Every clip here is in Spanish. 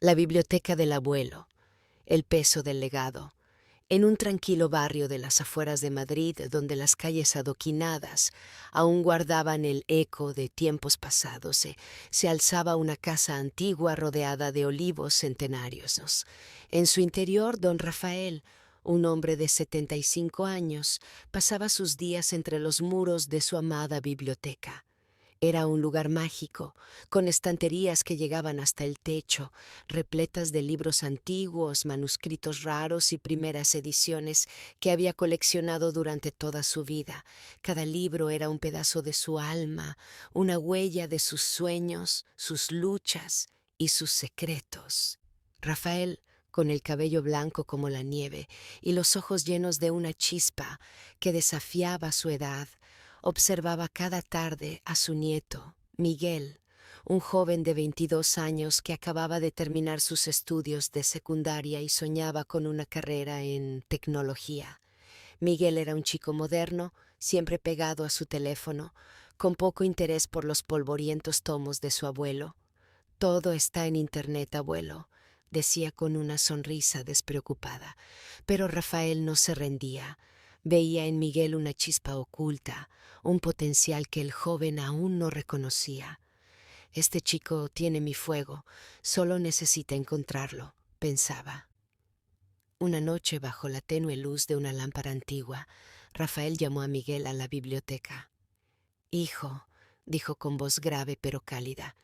La biblioteca del abuelo, el peso del legado. En un tranquilo barrio de las afueras de Madrid, donde las calles adoquinadas aún guardaban el eco de tiempos pasados, se alzaba una casa antigua rodeada de olivos centenarios. En su interior, don Rafael, un hombre de 75 años, pasaba sus días entre los muros de su amada biblioteca. Era un lugar mágico, con estanterías que llegaban hasta el techo, repletas de libros antiguos, manuscritos raros y primeras ediciones que había coleccionado durante toda su vida. Cada libro era un pedazo de su alma, una huella de sus sueños, sus luchas y sus secretos. Rafael, con el cabello blanco como la nieve y los ojos llenos de una chispa que desafiaba su edad, observaba cada tarde a su nieto, Miguel, un joven de 22 años que acababa de terminar sus estudios de secundaria y soñaba con una carrera en tecnología. Miguel era un chico moderno, siempre pegado a su teléfono, con poco interés por los polvorientos tomos de su abuelo. Todo está en Internet, abuelo, decía con una sonrisa despreocupada. Pero Rafael no se rendía. Veía en Miguel una chispa oculta, un potencial que el joven aún no reconocía. Este chico tiene mi fuego, solo necesita encontrarlo, pensaba. Una noche, bajo la tenue luz de una lámpara antigua, Rafael llamó a Miguel a la biblioteca. «Hijo», dijo con voz grave pero cálida,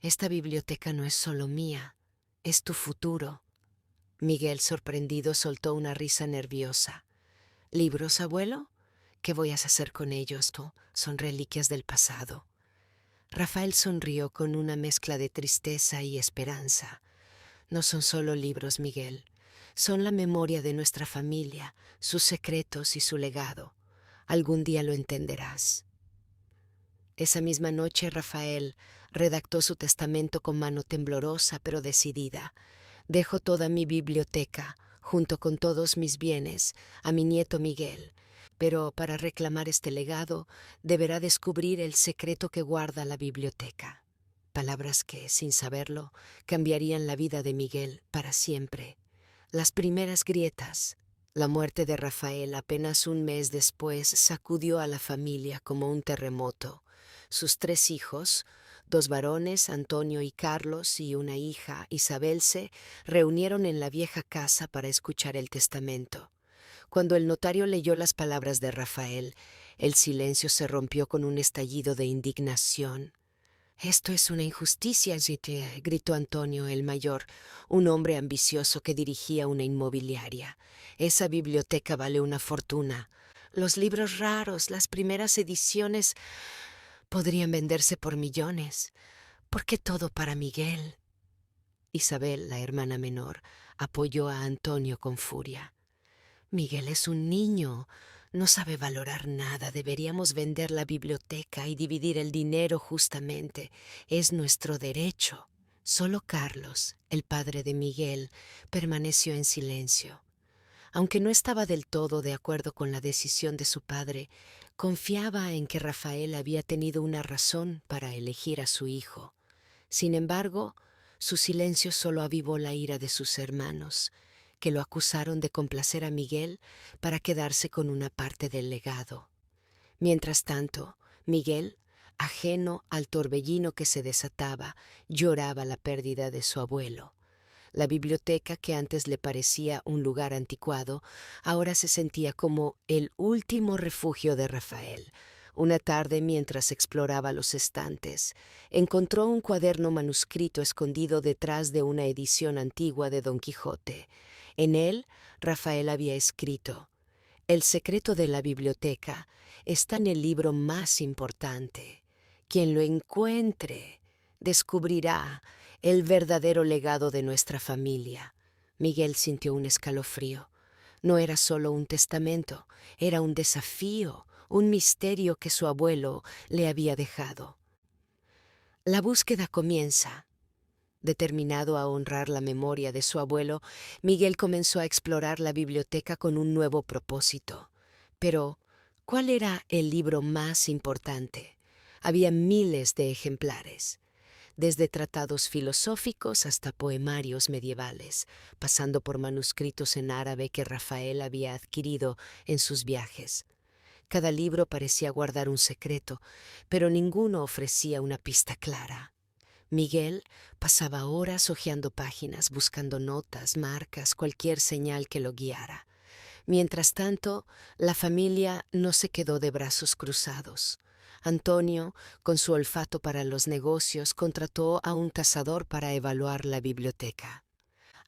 «esta biblioteca no es solo mía, es tu futuro». Miguel, sorprendido, soltó una risa nerviosa. «¿Libros, abuelo? ¿Qué voy a hacer con ellos? Son reliquias del pasado». Rafael sonrió con una mezcla de tristeza y esperanza. «No son solo libros, Miguel. Son la memoria de nuestra familia, sus secretos y su legado. Algún día lo entenderás». Esa misma noche Rafael redactó su testamento con mano temblorosa pero decidida. «Dejo toda mi biblioteca, junto con todos mis bienes, a mi nieto Miguel. Pero para reclamar este legado, deberá descubrir el secreto que guarda la biblioteca». Palabras que, sin saberlo, cambiarían la vida de Miguel para siempre. Las primeras grietas. La muerte de Rafael apenas un mes después sacudió a la familia como un terremoto. Sus 3 hijos, 2 varones, Antonio y Carlos, y una hija, Isabel, se reunieron en la vieja casa para escuchar el testamento. Cuando el notario leyó las palabras de Rafael, el silencio se rompió con un estallido de indignación. «Esto es una injusticia», gritó Antonio el mayor, un hombre ambicioso que dirigía una inmobiliaria. «Esa biblioteca vale una fortuna. Los libros raros, las primeras ediciones, podrían venderse por millones. ¿Por qué todo para Miguel?» Isabel, la hermana menor, apoyó a Antonio con furia. «Miguel es un niño, no sabe valorar nada. Deberíamos vender la biblioteca y dividir el dinero justamente. Es nuestro derecho». Solo Carlos, el padre de Miguel, permaneció en silencio. Aunque no estaba del todo de acuerdo con la decisión de su padre, confiaba en que Rafael había tenido una razón para elegir a su hijo. Sin embargo, su silencio solo avivó la ira de sus hermanos, que lo acusaron de complacer a Miguel para quedarse con una parte del legado. Mientras tanto, Miguel, ajeno al torbellino que se desataba, lloraba la pérdida de su abuelo. La biblioteca, que antes le parecía un lugar anticuado, ahora se sentía como el último refugio de Rafael. Una tarde, mientras exploraba los estantes, encontró un cuaderno manuscrito escondido detrás de una edición antigua de Don Quijote. En él, Rafael había escrito: «El secreto de la biblioteca está en el libro más importante. Quien lo encuentre descubrirá el verdadero legado de nuestra familia». Miguel sintió un escalofrío. No era solo un testamento, era un desafío, un misterio que su abuelo le había dejado. La búsqueda comienza. Determinado a honrar la memoria de su abuelo, Miguel comenzó a explorar la biblioteca con un nuevo propósito. Pero, ¿cuál era el libro más importante? Había miles de ejemplares. desde tratados filosóficos hasta poemarios medievales, pasando por manuscritos en árabe que Rafael había adquirido en sus viajes. Cada libro parecía guardar un secreto, pero ninguno ofrecía una pista clara. Miguel pasaba horas hojeando páginas, buscando notas, marcas, cualquier señal que lo guiara. Mientras tanto, la familia no se quedó de brazos cruzados. Antonio, con su olfato para los negocios, contrató a un tasador para evaluar la biblioteca.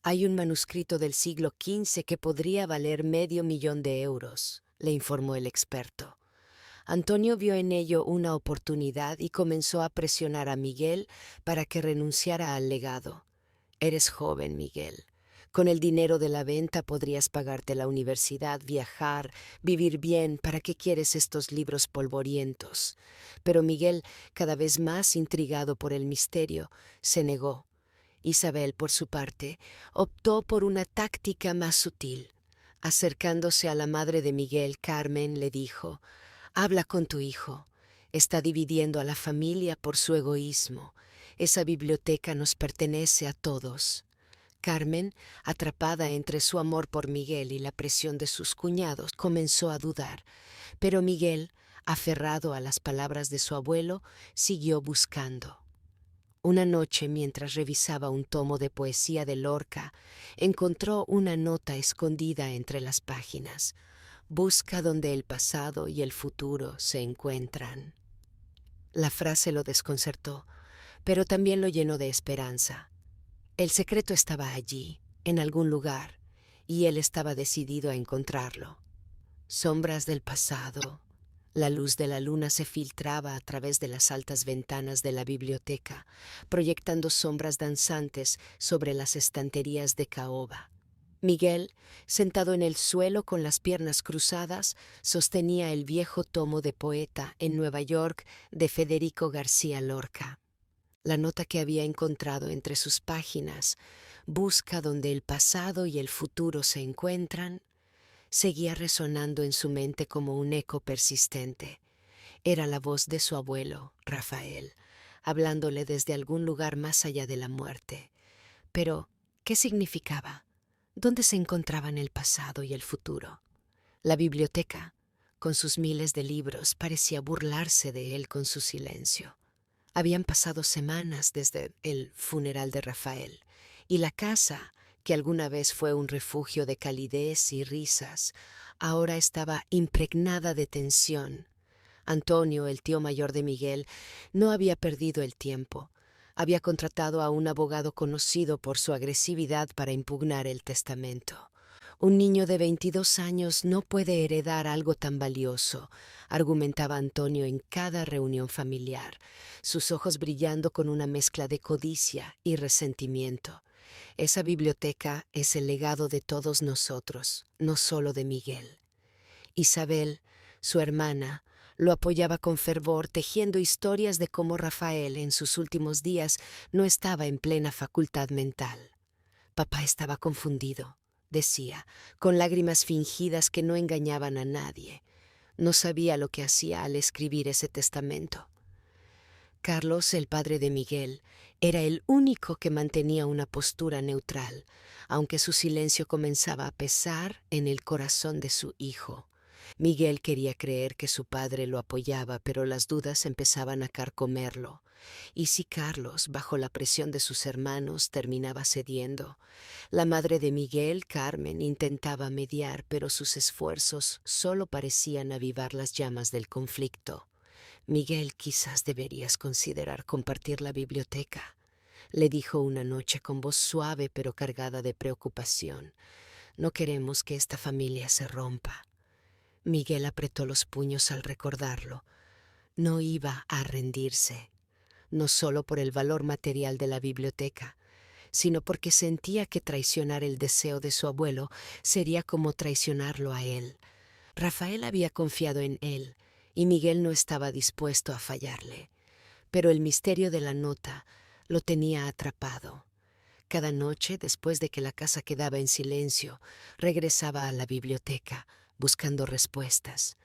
Hay un manuscrito del siglo XV que podría valer $500,000, le informó el experto. Antonio vio en ello una oportunidad y comenzó a presionar a Miguel para que renunciara al legado. Eres joven, Miguel. Con el dinero de la venta podrías pagarte la universidad, viajar, vivir bien. ¿Para qué quieres estos libros polvorientos? Pero Miguel, cada vez más intrigado por el misterio, se negó. Isabel, por su parte, optó por una táctica más sutil. Acercándose a la madre de Miguel, Carmen le dijo: «Habla con tu hijo. Está dividiendo a la familia por su egoísmo. Esa biblioteca nos pertenece a todos». Carmen, atrapada entre su amor por Miguel y la presión de sus cuñados, comenzó a dudar, pero Miguel, aferrado a las palabras de su abuelo, siguió buscando. Una noche, mientras revisaba un tomo de poesía de Lorca, encontró una nota escondida entre las páginas. Busca donde el pasado y el futuro se encuentran. La frase lo desconcertó, pero también lo llenó de esperanza. El secreto estaba allí, en algún lugar, y él estaba decidido a encontrarlo. Sombras del pasado. La luz de la luna se filtraba a través de las altas ventanas de la biblioteca, proyectando sombras danzantes sobre las estanterías de caoba. Miguel, sentado en el suelo con las piernas cruzadas, sostenía el viejo tomo de Poeta en Nueva York de Federico García Lorca. La nota que había encontrado entre sus páginas, busca donde el pasado y el futuro se encuentran, seguía resonando en su mente como un eco persistente. Era la voz de su abuelo, Rafael, hablándole desde algún lugar más allá de la muerte. Pero, ¿qué significaba? ¿Dónde se encontraban el pasado y el futuro? La biblioteca, con sus miles de libros, parecía burlarse de él con su silencio. Habían pasado semanas desde el funeral de Rafael, y la casa, que alguna vez fue un refugio de calidez y risas, ahora estaba impregnada de tensión. Antonio, el tío mayor de Miguel, no había perdido el tiempo. Había contratado a un abogado conocido por su agresividad para impugnar el testamento. Un niño de 22 años no puede heredar algo tan valioso, argumentaba Antonio en cada reunión familiar, sus ojos brillando con una mezcla de codicia y resentimiento. Esa biblioteca es el legado de todos nosotros, no solo de Miguel. Isabel, su hermana, lo apoyaba con fervor, tejiendo historias de cómo Rafael en sus últimos días no estaba en plena facultad mental. Papá estaba confundido, decía, con lágrimas fingidas que no engañaban a nadie. No sabía lo que hacía al escribir ese testamento. Carlos, el padre de Miguel, era el único que mantenía una postura neutral, aunque su silencio comenzaba a pesar en el corazón de su hijo. Miguel quería creer que su padre lo apoyaba, pero las dudas empezaban a carcomerlo. ¿Y si Carlos, bajo la presión de sus hermanos, terminaba cediendo? La madre de Miguel, Carmen, intentaba mediar, pero sus esfuerzos solo parecían avivar las llamas del conflicto. «Miguel, quizás deberías considerar compartir la biblioteca», le dijo una noche con voz suave pero cargada de preocupación. «No queremos que esta familia se rompa». Miguel apretó los puños al recordarlo. No iba a rendirse, no solo por el valor material de la biblioteca, sino porque sentía que traicionar el deseo de su abuelo sería como traicionarlo a él. Rafael había confiado en él, y Miguel no estaba dispuesto a fallarle. Pero el misterio de la nota lo tenía atrapado. Cada noche, después de que la casa quedaba en silencio, regresaba a la biblioteca, buscando respuestas.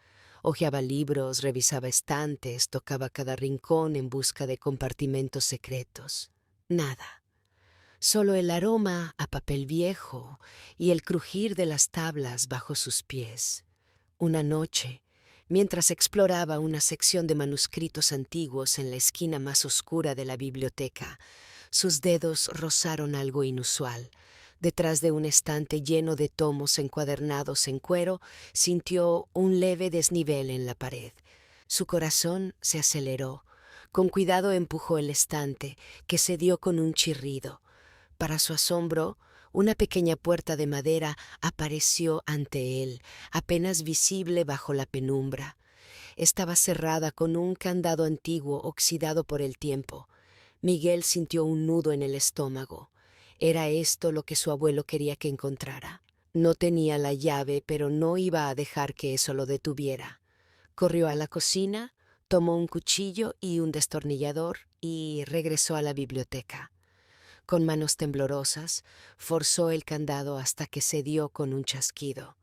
Hojeaba libros, revisaba estantes, tocaba cada rincón en busca de compartimentos secretos. Nada. Solo el aroma a papel viejo y el crujir de las tablas bajo sus pies. Una noche, mientras exploraba una sección de manuscritos antiguos en la esquina más oscura de la biblioteca, sus dedos rozaron algo inusual. Detrás de un estante lleno de tomos encuadernados en cuero, sintió un leve desnivel en la pared. Su corazón se aceleró. Con cuidado empujó el estante, que cedió con un chirrido. Para su asombro, una pequeña puerta de madera apareció ante él, apenas visible bajo la penumbra. Estaba cerrada con un candado antiguo oxidado por el tiempo. Miguel sintió un nudo en el estómago. ¿Era esto lo que su abuelo quería que encontrara? No tenía la llave, pero no iba a dejar que eso lo detuviera. Corrió a la cocina, tomó un cuchillo y un destornillador y regresó a la biblioteca. Con manos temblorosas, forzó el candado hasta que cedió con un chasquido.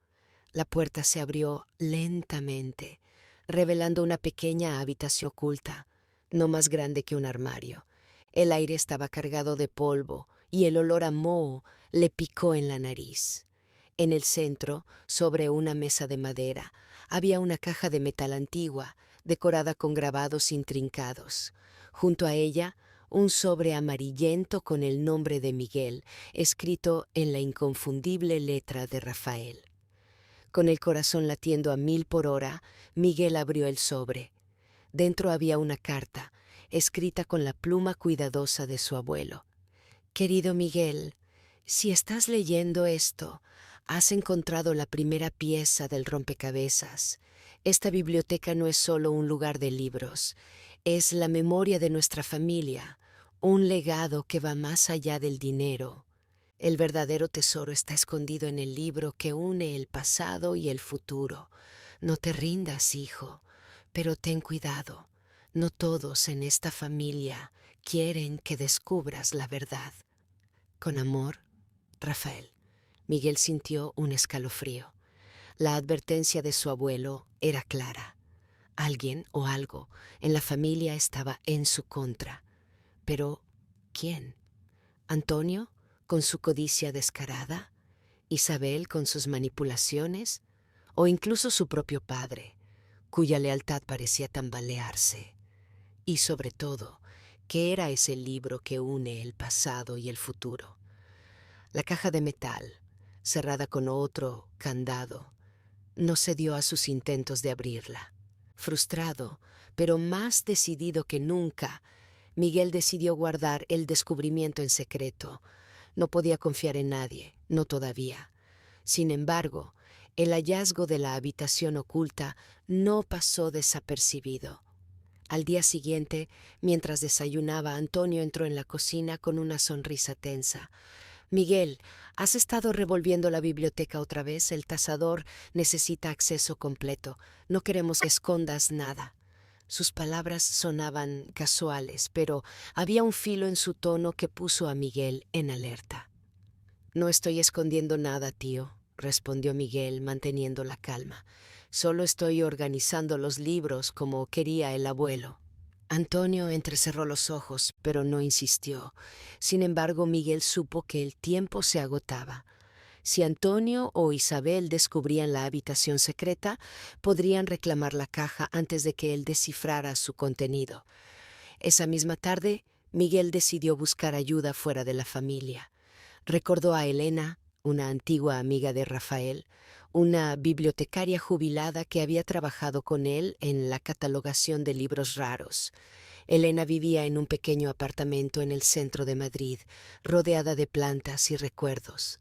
La puerta se abrió lentamente, revelando una pequeña habitación oculta, no más grande que un armario. El aire estaba cargado de polvo y el olor a moho le picó en la nariz. En el centro, sobre una mesa de madera, había una caja de metal antigua, decorada con grabados intrincados. Junto a ella, un sobre amarillento con el nombre de Miguel, escrito en la inconfundible letra de Rafael. Con el corazón latiendo a 1000 por hora, Miguel abrió el sobre. Dentro había una carta, escrita con la pluma cuidadosa de su abuelo. Querido Miguel, si estás leyendo esto, has encontrado la primera pieza del rompecabezas. Esta biblioteca no es solo un lugar de libros, es la memoria de nuestra familia, un legado que va más allá del dinero. El verdadero tesoro está escondido en el libro que une el pasado y el futuro. No te rindas, hijo, pero ten cuidado. No todos en esta familia quieren que descubras la verdad. Con amor, Rafael. Miguel sintió un escalofrío. La advertencia de su abuelo era clara. Alguien o algo en la familia estaba en su contra. Pero, ¿quién? ¿Antonio, con su codicia descarada? ¿Isabel, con sus manipulaciones? ¿O incluso su propio padre, cuya lealtad parecía tambalearse? Y sobre todo, ¿qué era ese libro que une el pasado y el futuro? La caja de metal, cerrada con otro candado, no cedió a sus intentos de abrirla. Frustrado, pero más decidido que nunca, Miguel decidió guardar el descubrimiento en secreto. No podía confiar en nadie, no todavía. Sin embargo, el hallazgo de la habitación oculta no pasó desapercibido. Al día siguiente, mientras desayunaba, Antonio entró en la cocina con una sonrisa tensa. Miguel, ¿has estado revolviendo la biblioteca otra vez? El tasador necesita acceso completo. No queremos que escondas nada. Sus palabras sonaban casuales, pero había un filo en su tono que puso a Miguel en alerta. No estoy escondiendo nada, tío, respondió Miguel, manteniendo la calma. Solo estoy organizando los libros como quería el abuelo. Antonio entrecerró los ojos, pero no insistió. Sin embargo, Miguel supo que el tiempo se agotaba. Si Antonio o Isabel descubrían la habitación secreta, podrían reclamar la caja antes de que él descifrara su contenido. Esa misma tarde, Miguel decidió buscar ayuda fuera de la familia. Recordó a Elena, una antigua amiga de Rafael, una bibliotecaria jubilada que había trabajado con él en la catalogación de libros raros. Elena vivía en un pequeño apartamento en el centro de Madrid, rodeada de plantas y recuerdos.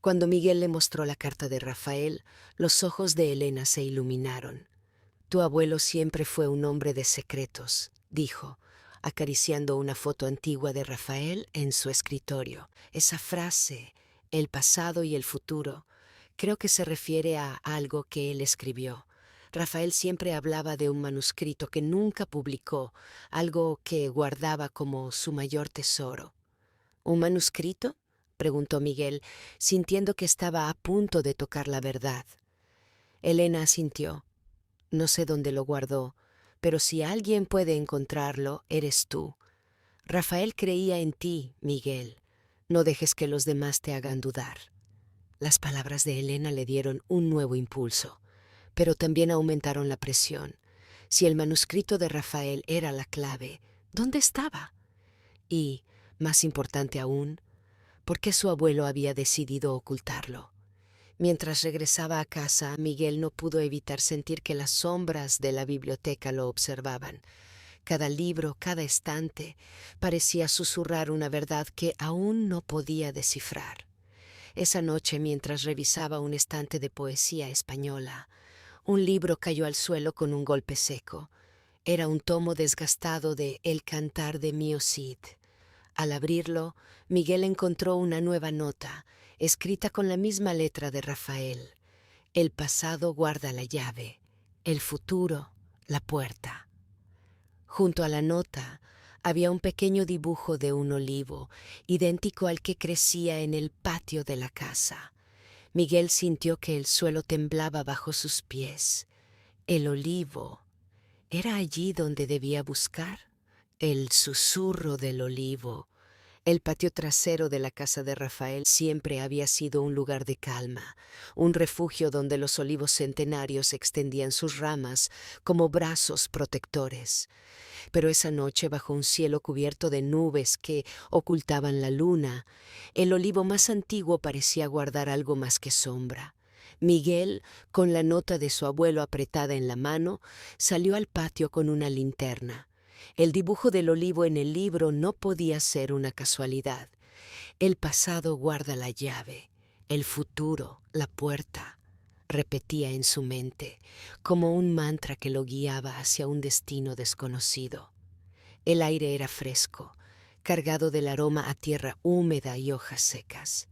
Cuando Miguel le mostró la carta de Rafael, los ojos de Elena se iluminaron. «Tu abuelo siempre fue un hombre de secretos», dijo, acariciando una foto antigua de Rafael en su escritorio. Esa frase, el pasado y el futuro, creo que se refiere a algo que él escribió. Rafael siempre hablaba de un manuscrito que nunca publicó, algo que guardaba como su mayor tesoro. ¿Un manuscrito?, preguntó Miguel, sintiendo que estaba a punto de tocar la verdad. Elena asintió. No sé dónde lo guardó, pero si alguien puede encontrarlo, eres tú. Rafael creía en ti, Miguel. No dejes que los demás te hagan dudar. Las palabras de Elena le dieron un nuevo impulso, pero también aumentaron la presión. Si el manuscrito de Rafael era la clave, ¿dónde estaba? Y, más importante aún, ¿por qué su abuelo había decidido ocultarlo? Mientras regresaba a casa, Miguel no pudo evitar sentir que las sombras de la biblioteca lo observaban. Cada libro, cada estante, parecía susurrar una verdad que aún no podía descifrar. Esa noche, mientras revisaba un estante de poesía española, un libro cayó al suelo con un golpe seco. Era un tomo desgastado de El cantar de Mio Cid. Al abrirlo, Miguel encontró una nueva nota, escrita con la misma letra de Rafael. El pasado guarda la llave, el futuro la puerta. Junto a la nota había un pequeño dibujo de un olivo, idéntico al que crecía en el patio de la casa. Miguel sintió que el suelo temblaba bajo sus pies. El olivo, ¿era allí donde debía buscar? El susurro del olivo. El patio trasero de la casa de Rafael siempre había sido un lugar de calma, un refugio donde los olivos centenarios extendían sus ramas como brazos protectores. Pero esa noche, bajo un cielo cubierto de nubes que ocultaban la luna, el olivo más antiguo parecía guardar algo más que sombra. Miguel, con la nota de su abuelo apretada en la mano, salió al patio con una linterna. El dibujo del olivo en el libro no podía ser una casualidad. El pasado guarda la llave, el futuro la puerta, repetía en su mente, como un mantra que lo guiaba hacia un destino desconocido. El aire era fresco, cargado del aroma a tierra húmeda y hojas secas.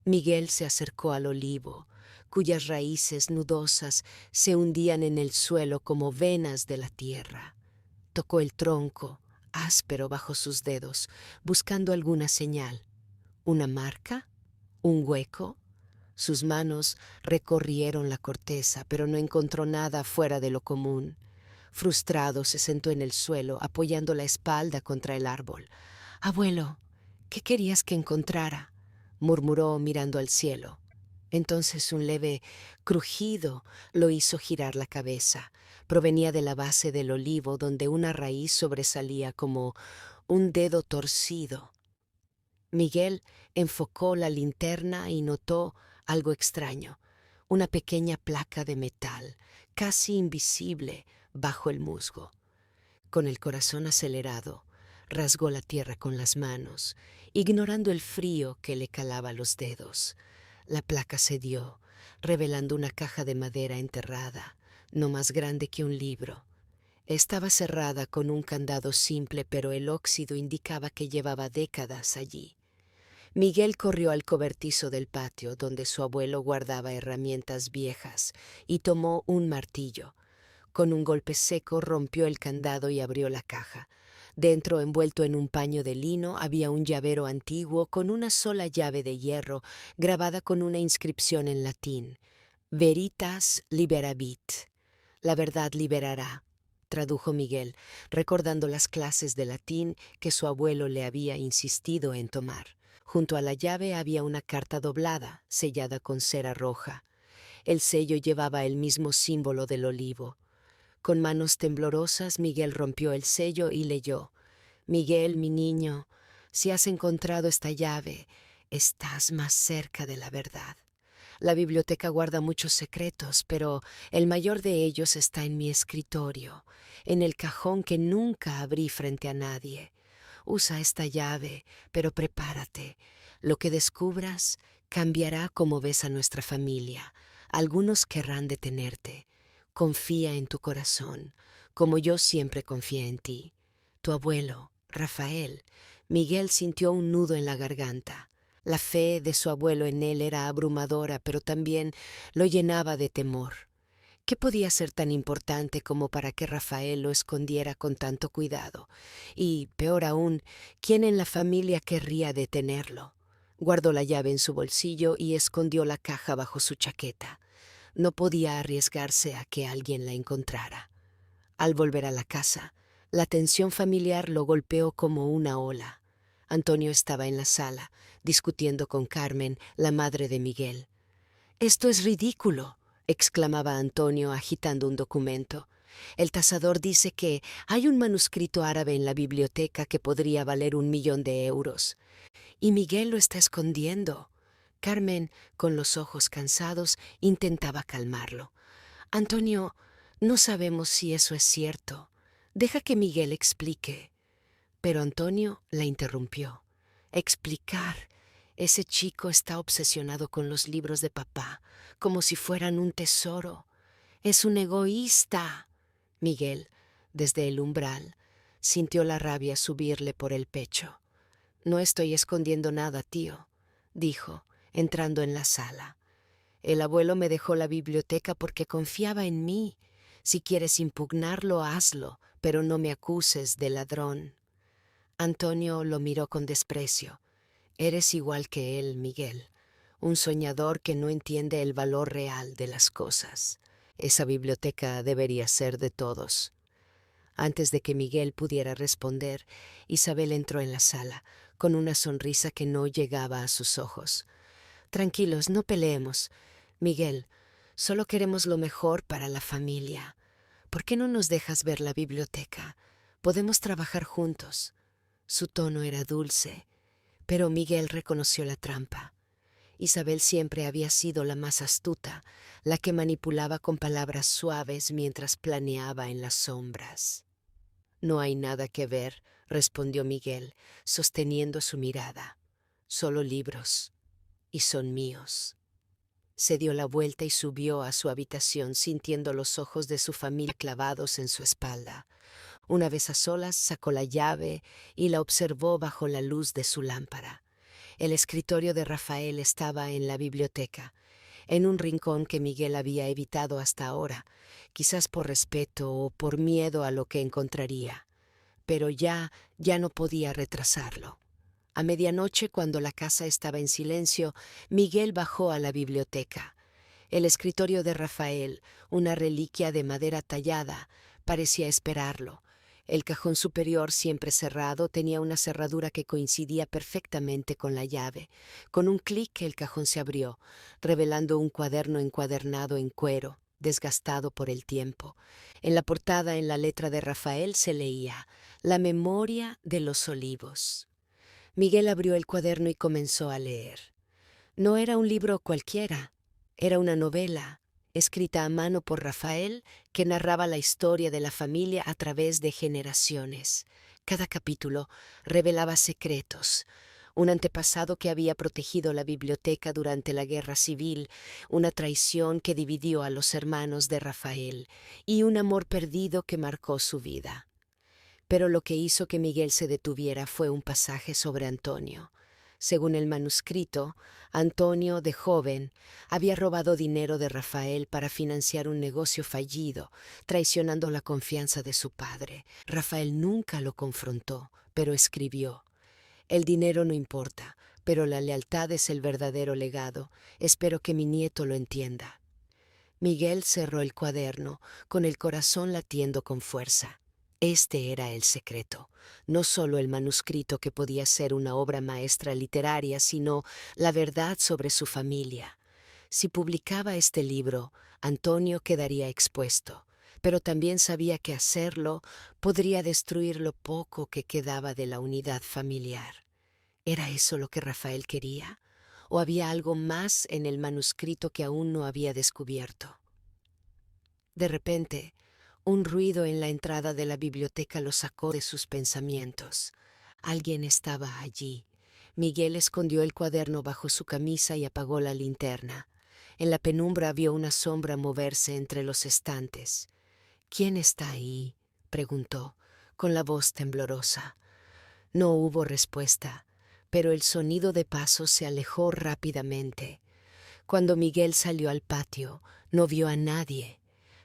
Miguel se acercó al olivo, cuyas raíces nudosas se hundían en el suelo como venas de la tierra. Tocó el tronco, áspero bajo sus dedos, buscando alguna señal. ¿Una marca? ¿Un hueco? Sus manos recorrieron la corteza, pero no encontró nada fuera de lo común. Frustrado, se sentó en el suelo, apoyando la espalda contra el árbol. «Abuelo, ¿qué querías que encontrara?», murmuró mirando al cielo. Entonces un leve crujido lo hizo girar la cabeza. Provenía de la base del olivo, donde una raíz sobresalía como un dedo torcido. Miguel enfocó la linterna y notó algo extraño, una pequeña placa de metal, casi invisible bajo el musgo. Con el corazón acelerado, rasgó la tierra con las manos, ignorando el frío que le calaba los dedos. La placa cedió, revelando una caja de madera enterrada, no más grande que un libro. Estaba cerrada con un candado simple, pero el óxido indicaba que llevaba décadas allí. Miguel corrió al cobertizo del patio, donde su abuelo guardaba herramientas viejas, y tomó un martillo. Con un golpe seco rompió el candado y abrió la caja. Dentro, envuelto en un paño de lino, había un llavero antiguo con una sola llave de hierro grabada con una inscripción en latín: Veritas liberabit. La verdad liberará, tradujo Miguel, recordando las clases de latín que su abuelo le había insistido en tomar. Junto a la llave había una carta doblada, sellada con cera roja. El sello llevaba el mismo símbolo del olivo. Con manos temblorosas, Miguel rompió el sello y leyó: Miguel, mi niño, si has encontrado esta llave, estás más cerca de la verdad. La biblioteca guarda muchos secretos, pero el mayor de ellos está en mi escritorio, en el cajón que nunca abrí frente a nadie. Usa esta llave, pero prepárate. Lo que descubras cambiará cómo ves a nuestra familia. Algunos querrán detenerte. Confía en tu corazón, como yo siempre confié en ti. Tu abuelo, Rafael. Miguel sintió un nudo en la garganta. La fe de su abuelo en él era abrumadora, pero también lo llenaba de temor. ¿Qué podía ser tan importante como para que Rafael lo escondiera con tanto cuidado? Y, peor aún, ¿quién en la familia querría detenerlo? Guardó la llave en su bolsillo y escondió la caja bajo su chaqueta. No podía arriesgarse a que alguien la encontrara. Al volver a la casa, la tensión familiar lo golpeó como una ola. Antonio estaba en la sala, discutiendo con Carmen, la madre de Miguel. «Esto es ridículo», exclamaba Antonio agitando un documento. «El tasador dice que hay un manuscrito árabe en la biblioteca que podría valer 1.000.000 de euros. Y Miguel lo está escondiendo». Carmen, con los ojos cansados, intentaba calmarlo. «Antonio, no sabemos si eso es cierto. Deja que Miguel explique». Pero Antonio la interrumpió. «Explicar. Ese chico está obsesionado con los libros de papá, como si fueran un tesoro. Es un egoísta». Miguel, desde el umbral, sintió la rabia subirle por el pecho. «No estoy escondiendo nada, tío», dijo, entrando en la sala. «El abuelo me dejó la biblioteca porque confiaba en mí. Si quieres impugnarlo, hazlo, pero no me acuses de ladrón». Antonio lo miró con desprecio. «Eres igual que él, Miguel, un soñador que no entiende el valor real de las cosas. Esa biblioteca debería ser de todos». Antes de que Miguel pudiera responder, Isabel entró en la sala, con una sonrisa que no llegaba a sus ojos. «Tranquilos, no peleemos. Miguel, solo queremos lo mejor para la familia. ¿Por qué no nos dejas ver la biblioteca? Podemos trabajar juntos». Su tono era dulce, pero Miguel reconoció la trampa. Isabel siempre había sido la más astuta, la que manipulaba con palabras suaves mientras planeaba en las sombras. «No hay nada que ver», respondió Miguel, sosteniendo su mirada. «Solo libros, y son míos». Se dio la vuelta y subió a su habitación sintiendo los ojos de su familia clavados en su espalda. Una vez a solas, sacó la llave y la observó bajo la luz de su lámpara. El escritorio de Rafael estaba en la biblioteca, en un rincón que Miguel había evitado hasta ahora, quizás por respeto o por miedo a lo que encontraría. Pero ya no podía retrasarlo. A medianoche, cuando la casa estaba en silencio, Miguel bajó a la biblioteca. El escritorio de Rafael, una reliquia de madera tallada, parecía esperarlo. El cajón superior, siempre cerrado, tenía una cerradura que coincidía perfectamente con la llave. Con un clic el cajón se abrió, revelando un cuaderno encuadernado en cuero, desgastado por el tiempo. En la portada, en la letra de Rafael, se leía «La memoria de los olivos». Miguel abrió el cuaderno y comenzó a leer. No era un libro cualquiera, era una novela, escrita a mano por Rafael, que narraba la historia de la familia a través de generaciones. Cada capítulo revelaba secretos: un antepasado que había protegido la biblioteca durante la Guerra Civil, una traición que dividió a los hermanos de Rafael y un amor perdido que marcó su vida. Pero lo que hizo que Miguel se detuviera fue un pasaje sobre Antonio. Según el manuscrito, Antonio, de joven, había robado dinero de Rafael para financiar un negocio fallido, traicionando la confianza de su padre. Rafael nunca lo confrontó, pero escribió: «El dinero no importa, pero la lealtad es el verdadero legado. Espero que mi nieto lo entienda». Miguel cerró el cuaderno, con el corazón latiendo con fuerza. Este era el secreto, no solo el manuscrito que podía ser una obra maestra literaria, sino la verdad sobre su familia. Si publicaba este libro, Antonio quedaría expuesto, pero también sabía que hacerlo podría destruir lo poco que quedaba de la unidad familiar. ¿Era eso lo que Rafael quería? ¿O había algo más en el manuscrito que aún no había descubierto? De repente, un ruido en la entrada de la biblioteca lo sacó de sus pensamientos. Alguien estaba allí. Miguel escondió el cuaderno bajo su camisa y apagó la linterna. En la penumbra vio una sombra moverse entre los estantes. «¿Quién está ahí?», preguntó, con la voz temblorosa. No hubo respuesta, pero el sonido de pasos se alejó rápidamente. Cuando Miguel salió al patio, no vio a nadie.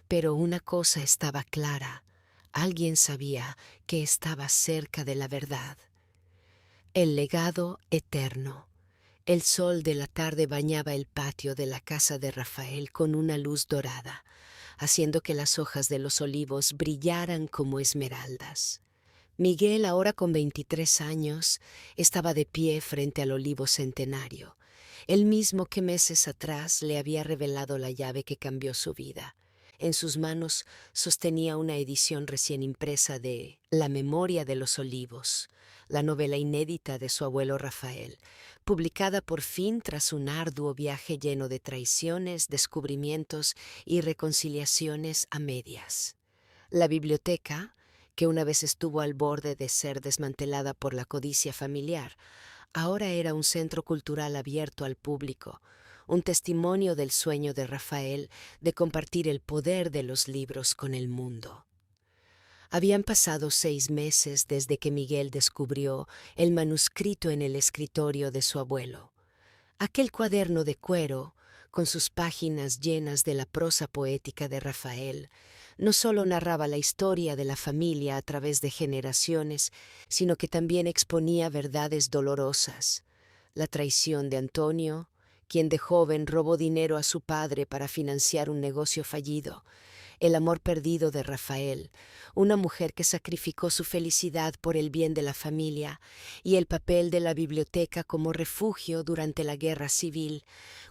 Pero una cosa estaba clara: alguien sabía que estaba cerca de la verdad. El legado eterno. El sol de la tarde bañaba el patio de la casa de Rafael con una luz dorada, haciendo que las hojas de los olivos brillaran como esmeraldas. Miguel, ahora con 23 años, estaba de pie frente al olivo centenario, el mismo que meses atrás le había revelado la llave que cambió su vida. En sus manos sostenía una edición recién impresa de La Memoria de los Olivos, la novela inédita de su abuelo Rafael, publicada por fin tras un arduo viaje lleno de traiciones, descubrimientos y reconciliaciones a medias. La biblioteca, que una vez estuvo al borde de ser desmantelada por la codicia familiar, ahora era un centro cultural abierto al público, un testimonio del sueño de Rafael de compartir el poder de los libros con el mundo. Habían pasado 6 meses desde que Miguel descubrió el manuscrito en el escritorio de su abuelo. Aquel cuaderno de cuero, con sus páginas llenas de la prosa poética de Rafael, no solo narraba la historia de la familia a través de generaciones, sino que también exponía verdades dolorosas: la traición de Antonio, quien de joven robó dinero a su padre para financiar un negocio fallido; el amor perdido de Rafael, una mujer que sacrificó su felicidad por el bien de la familia; y el papel de la biblioteca como refugio durante la guerra civil,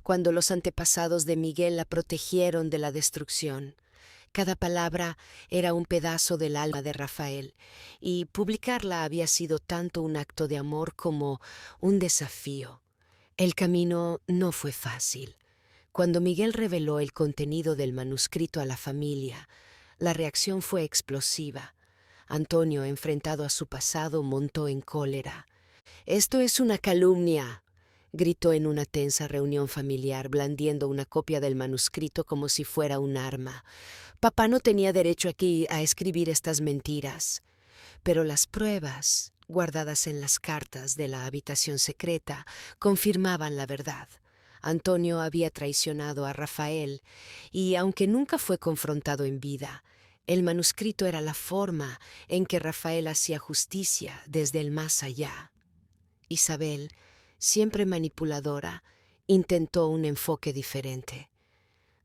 cuando los antepasados de Miguel la protegieron de la destrucción. Cada palabra era un pedazo del alma de Rafael, y publicarla había sido tanto un acto de amor como un desafío. El camino no fue fácil. Cuando Miguel reveló el contenido del manuscrito a la familia, la reacción fue explosiva. Antonio, enfrentado a su pasado, montó en cólera. «Esto es una calumnia», gritó en una tensa reunión familiar, blandiendo una copia del manuscrito como si fuera un arma. «Papá no tenía derecho aquí a escribir estas mentiras». Pero las pruebas, guardadas en las cartas de la habitación secreta, confirmaban la verdad. Antonio había traicionado a Rafael y, aunque nunca fue confrontado en vida, el manuscrito era la forma en que Rafael hacía justicia desde el más allá. Isabel, siempre manipuladora, intentó un enfoque diferente.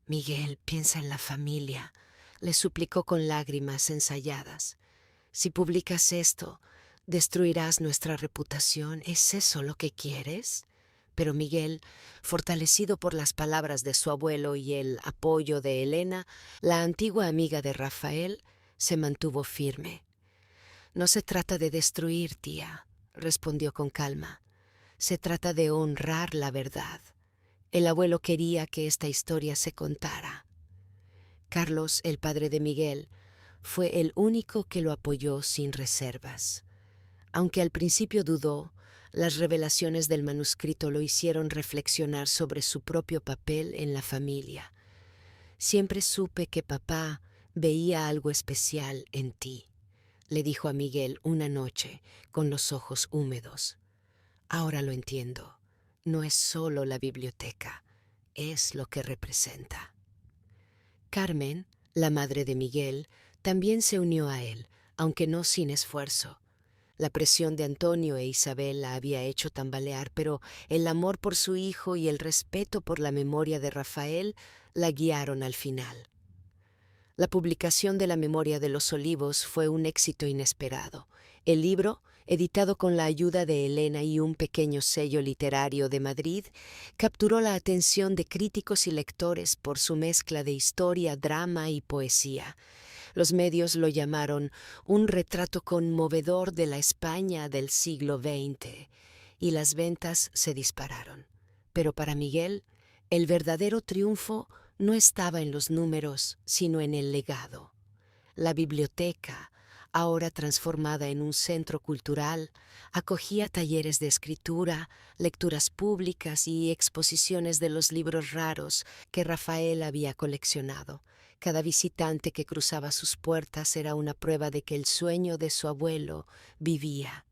«Miguel, piensa en la familia», le suplicó con lágrimas ensayadas. «Si publicas esto, destruirás nuestra reputación. ¿Es eso lo que quieres?». Pero Miguel, fortalecido por las palabras de su abuelo y el apoyo de Elena, la antigua amiga de Rafael, se mantuvo firme. «No se trata de destruir, tía», respondió con calma. «Se trata de honrar la verdad. El abuelo quería que esta historia se contara». Carlos, el padre de Miguel, fue el único que lo apoyó sin reservas. Aunque al principio dudó, las revelaciones del manuscrito lo hicieron reflexionar sobre su propio papel en la familia. «Siempre supe que papá veía algo especial en ti», le dijo a Miguel una noche, con los ojos húmedos. «Ahora lo entiendo. No es solo la biblioteca, es lo que representa». Carmen, la madre de Miguel, también se unió a él, aunque no sin esfuerzo. La presión de Antonio e Isabel la había hecho tambalear, pero el amor por su hijo y el respeto por la memoria de Rafael la guiaron al final. La publicación de la Memoria de los Olivos fue un éxito inesperado. El libro, editado con la ayuda de Elena y un pequeño sello literario de Madrid, capturó la atención de críticos y lectores por su mezcla de historia, drama y poesía. Los medios lo llamaron un retrato conmovedor de la España del siglo XX, y las ventas se dispararon. Pero para Miguel, el verdadero triunfo no estaba en los números, sino en el legado. La biblioteca, ahora transformada en un centro cultural, acogía talleres de escritura, lecturas públicas y exposiciones de los libros raros que Rafael había coleccionado. Cada visitante que cruzaba sus puertas era una prueba de que el sueño de su abuelo vivía.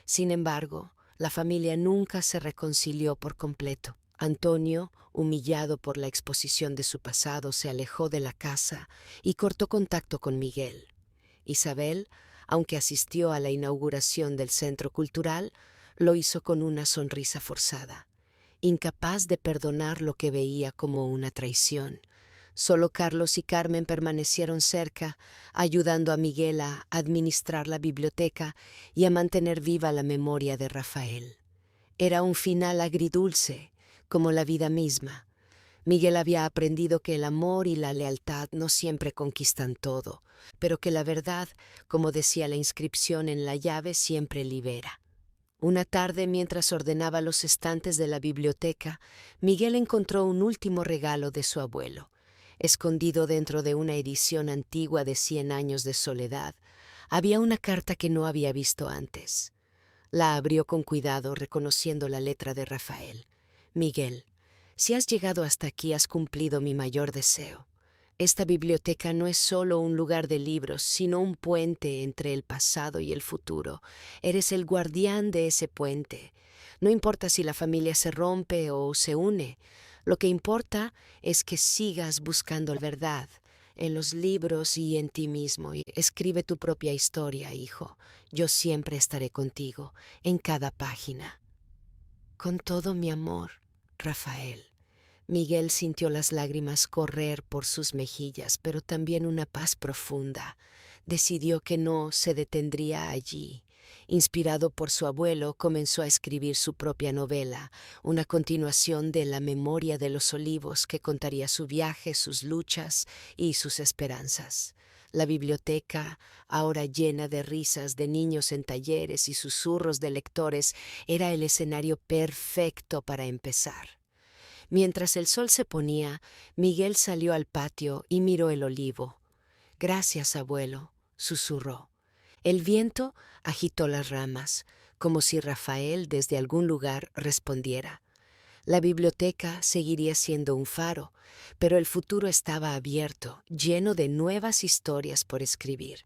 Sin embargo, la familia nunca se reconcilió por completo. Antonio, humillado por la exposición de su pasado, se alejó de la casa y cortó contacto con Miguel. Isabel, aunque asistió a la inauguración del centro cultural, lo hizo con una sonrisa forzada. incapaz de perdonar lo que veía como una traición. Solo Carlos y Carmen permanecieron cerca, ayudando a Miguel a administrar la biblioteca y a mantener viva la memoria de Rafael. Era un final agridulce, como la vida misma. Miguel había aprendido que el amor y la lealtad no siempre conquistan todo, pero que la verdad, como decía la inscripción en la llave, siempre libera. Una tarde, mientras ordenaba los estantes de la biblioteca, Miguel encontró un último regalo de su abuelo. Escondido dentro de una edición antigua de 100 años de soledad, había una carta que no había visto antes. La abrió con cuidado, reconociendo la letra de Rafael. Miguel, si has llegado hasta aquí, has cumplido mi mayor deseo. Esta biblioteca no es solo un lugar de libros, sino un puente entre el pasado y el futuro. Eres el guardián de ese puente. No importa si la familia se rompe o se une. Lo que importa es que sigas buscando la verdad en los libros y en ti mismo. Y escribe tu propia historia, hijo. Yo siempre estaré contigo, en cada página. Con todo mi amor, Rafael. Miguel sintió las lágrimas correr por sus mejillas, pero también una paz profunda. Decidió que no se detendría allí. Inspirado por su abuelo, comenzó a escribir su propia novela, una continuación de La Memoria de los Olivos que contaría su viaje, sus luchas y sus esperanzas. La biblioteca, ahora llena de risas de niños en talleres y susurros de lectores, era el escenario perfecto para empezar. Mientras el sol se ponía, Miguel salió al patio y miró el olivo. «Gracias, abuelo», susurró. El viento agitó las ramas, como si Rafael desde algún lugar respondiera. La biblioteca seguiría siendo un faro, pero el futuro estaba abierto, lleno de nuevas historias por escribir.